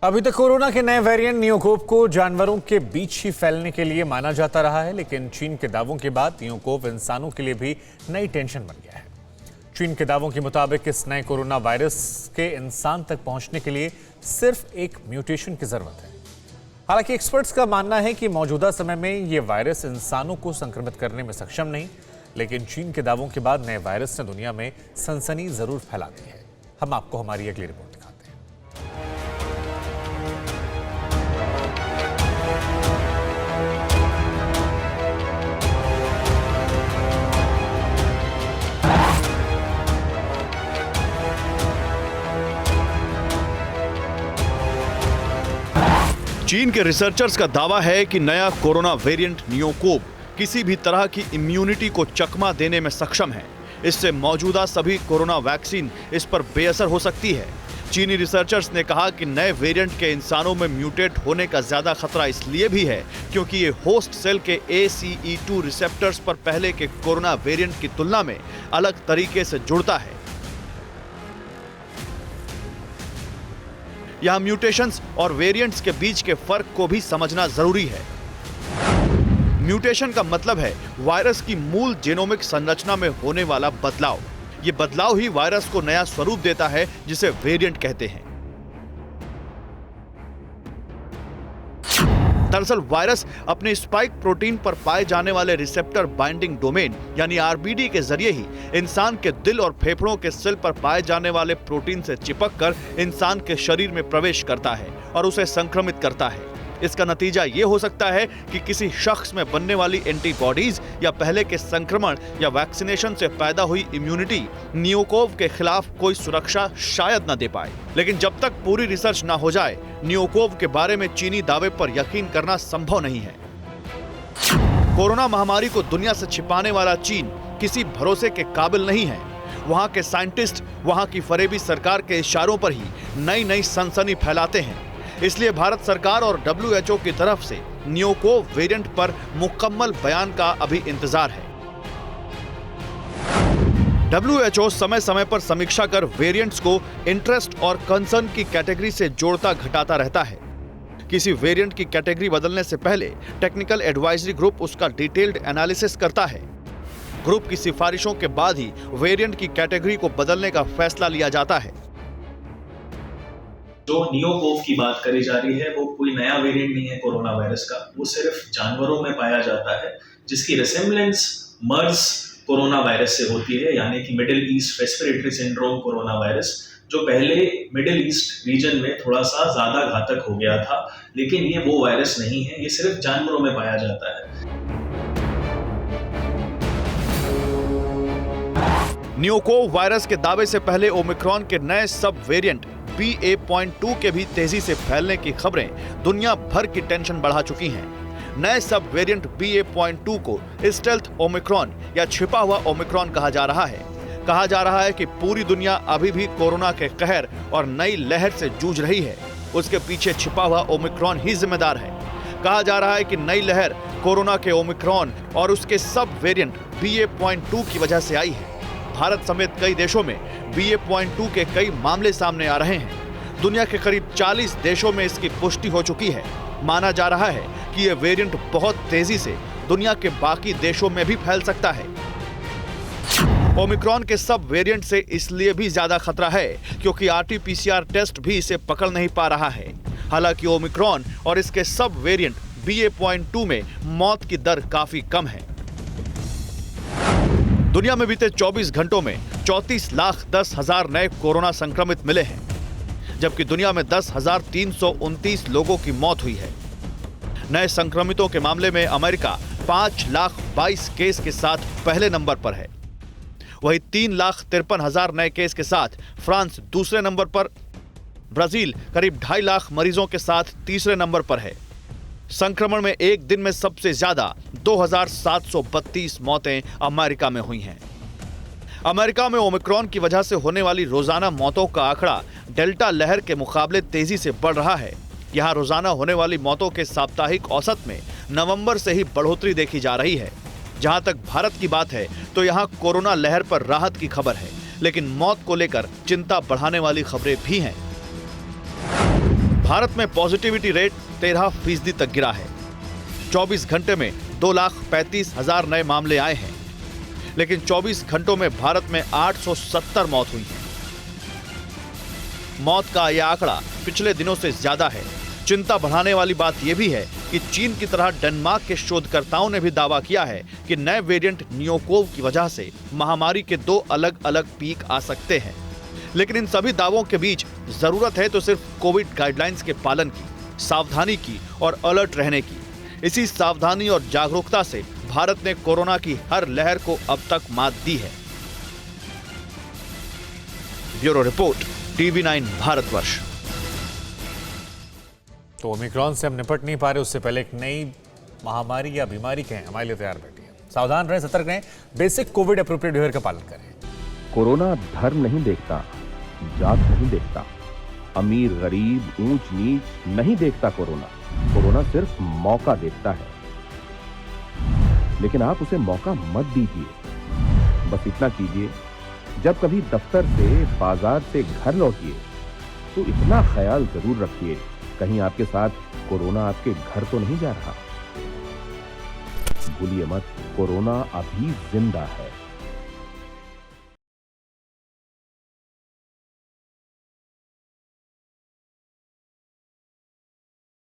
अभी तक कोरोना के नए वेरिएंट नियोकोव को जानवरों के बीच ही फैलने के लिए माना जाता रहा है, लेकिन चीन के दावों के बाद नियोकोव इंसानों के लिए भी नई टेंशन बन गया है। चीन के दावों के मुताबिक इस नए कोरोना वायरस के इंसान तक पहुंचने के लिए सिर्फ एक म्यूटेशन की जरूरत है। हालांकि एक्सपर्ट्स का मानना है कि मौजूदा समय में यह वायरस इंसानों को संक्रमित करने में सक्षम नहीं, लेकिन चीन के दावों के बाद नए वायरस ने दुनिया में सनसनी जरूर फैला दी है। हम आपको हमारी अगली रिपोर्ट दिखाते हैं। चीन के रिसर्चर्स का दावा है कि नया कोरोना वेरिएंट नियोकोव किसी भी तरह की इम्यूनिटी को चकमा देने में सक्षम है। इससे मौजूदा सभी कोरोना वैक्सीन इस पर बेअसर हो सकती है। चीनी रिसर्चर्स ने कहा कि नए वेरिएंट के इंसानों में म्यूटेट होने का ज्यादा खतरा इसलिए भी है क्योंकि ये होस्ट सेल के ACE2 रिसेप्टर्स पर पहले के कोरोना वेरिएंट की तुलना में अलग तरीके से जुड़ता है। यहां म्यूटेशंस और वेरिएंट्स के बीच के फर्क को भी समझना जरूरी है। म्यूटेशन का मतलब है वायरस की मूल जीनोमिक संरचना में होने वाला बदलाव। ये बदलाव ही वायरस को नया स्वरूप देता है, जिसे वेरिएंट कहते हैं। दरअसल वायरस अपने स्पाइक प्रोटीन पर पाए जाने वाले रिसेप्टर बाइंडिंग डोमेन यानी RBD के जरिए ही इंसान के दिल और फेफड़ों के सेल पर पाए जाने वाले प्रोटीन से चिपककर इंसान के शरीर में प्रवेश करता है और उसे संक्रमित करता है। इसका नतीजा ये हो सकता है कि किसी शख्स में बनने वाली एंटीबॉडीज या पहले के संक्रमण या वैक्सीनेशन से पैदा हुई इम्यूनिटी नियोकोव के खिलाफ कोई सुरक्षा शायद न दे पाए। लेकिन जब तक पूरी रिसर्च ना हो जाए, नियोकोव के बारे में चीनी दावे पर यकीन करना संभव नहीं है। कोरोना महामारी को दुनिया से छिपाने वाला चीन किसी भरोसे के काबिल नहीं है। वहां के साइंटिस्ट वहां की फरेबी सरकार के इशारों पर ही नई नई सनसनी फैलाते हैं। इसलिए भारत सरकार और WHO की तरफ से नियोकोव वेरिएंट पर मुकम्मल बयान का अभी इंतजार है। WHO समय समय पर समीक्षा कर वेरिएंट्स को इंटरेस्ट और कंसर्न की कैटेगरी से जोड़ता घटाता रहता है। किसी वेरिएंट की कैटेगरी बदलने से पहले टेक्निकल एडवाइजरी ग्रुप उसका डिटेल्ड एनालिसिस करता है। ग्रुप की सिफारिशों के बाद ही वेरिएंट की कैटेगरी को बदलने का फैसला लिया जाता है। जो नियोकोव की बात करी जा रही है वो कोई नया वेरिएंट नहीं है कोरोना वायरस का। वो सिर्फ जानवरों में पाया जाता है, जिसकी रिसेम्बलेंस मर्स कोरोना वायरस से होती है, यानी कि middle east respiratory syndrome corona virus, जो पहले मिडिल ईस्ट रीजन में थोड़ा सा ज्यादा घातक हो गया था। लेकिन ये वो वायरस नहीं है, ये सिर्फ जानवरों में पाया जाता है। नियोकोव वायरस के दावे से पहले ओमिक्रॉन के नए सब वेरिएंट BA.2 के भी तेजी से फैलने की खबरें दुनिया भर की टेंशन बढ़ा चुकी हैं। नए सब वेरिएंट BA.2 को स्टेल्थ ओमिक्रॉन या छिपा हुआ ओमिक्रॉन कहा जा रहा है। कहा जा रहा है कि पूरी दुनिया अभी भी कोरोना के कहर और नई लहर से जूझ रही है। उसके पीछे छिपा हुआ ओमिक्रॉन ही जिम्मेदार है। कहा जा रहा है कि नई लहर कोरोना के ओमिक्रॉन और उसके सब वेरिएंट BA.2 की वजह से आई है। भारत समेत कई देशों में BA.2 के कई मामले सामने आ रहे हैं। दुनिया के करीब 40 देशों में इसकी पुष्टि हो चुकी है। माना जा रहा है कि यह वेरिएंट बहुत तेजी से दुनिया के बाकी देशों में भी फैल सकता है। ओमिक्रॉन के सब वेरिएंट से इसलिए भी ज्यादा खतरा है क्योंकि RT-PCR टेस्ट भी इसे पकड़ नहीं पा रहा है। हालांकि ओमिक्रॉन और इसके सब वेरिएंट BA.2 में मौत की दर काफी कम है। दुनिया में बीते 24 घंटों में 34,10,000 नए कोरोना संक्रमित मिले हैं, जबकि दुनिया में 10,329 लोगों की मौत हुई है। नए संक्रमितों के मामले में अमेरिका 5,22,000 केस के साथ पहले नंबर पर है। वहीं 3,53,000 नए केस के साथ फ्रांस दूसरे नंबर पर। ब्राजील करीब 2.5 लाख मरीजों के साथ तीसरे नंबर पर है। संक्रमण में एक दिन में सबसे ज्यादा 2,732 मौतें अमेरिका में हुई हैं। अमेरिका में ओमिक्रॉन की वजह से होने वाली रोजाना मौतों का आंकड़ा डेल्टा लहर के मुकाबले तेजी से बढ़ रहा है। यहां रोजाना होने वाली मौतों के साप्ताहिक औसत में नवंबर से ही बढ़ोतरी देखी जा रही है। जहां तक भारत की बात है तो यहां कोरोना लहर पर राहत की खबर है, लेकिन मौत को लेकर चिंता बढ़ाने वाली खबरें भी हैं। भारत में पॉजिटिविटी रेट 13% तक गिरा है। 24 घंटे में 2,35,000 नए मामले आए हैं, लेकिन 24 घंटों में भारत में 870 मौत हुई है। मौत का यह आंकड़ा पिछले दिनों से ज्यादा है। चिंता बढ़ाने वाली बात यह भी है कि चीन की तरह डेनमार्क के शोधकर्ताओं ने भी दावा किया है कि नए वेरिएंट नियोकोव की वजह से महामारी के 2 अलग अलग पीक आ सकते हैं। लेकिन इन सभी दावों के बीच जरूरत है तो सिर्फ कोविड गाइडलाइंस के पालन की, सावधानी की और अलर्ट रहने की। इसी सावधानी और जागरूकता से भारत ने कोरोना की हर लहर को अब तक मात दी है। Bureau report, TV9 Bharatvarsh. तो ओमिक्रॉन से हम निपट नहीं पा रहे, उससे पहले एक नई महामारी या बीमारी कहें हमारे लिए तैयार बैठी है। सावधान रहें, सतर्क रहें, बेसिक कोविड एप्रोप्रिएट बिहेवियर का पालन करें। कोरोना धर्म नहीं देखता, जात नहीं देखता, अमीर गरीब ऊंच नीच नहीं देखता। कोरोना सिर्फ मौका देखता है, लेकिन आप उसे मौका मत दीजिए। बस इतना कीजिए, जब कभी दफ्तर से, बाजार से घर लौटिए तो इतना ख्याल जरूर रखिए कहीं आपके साथ कोरोना आपके घर तो नहीं जा रहा। भूलिए मत, कोरोना अभी जिंदा है।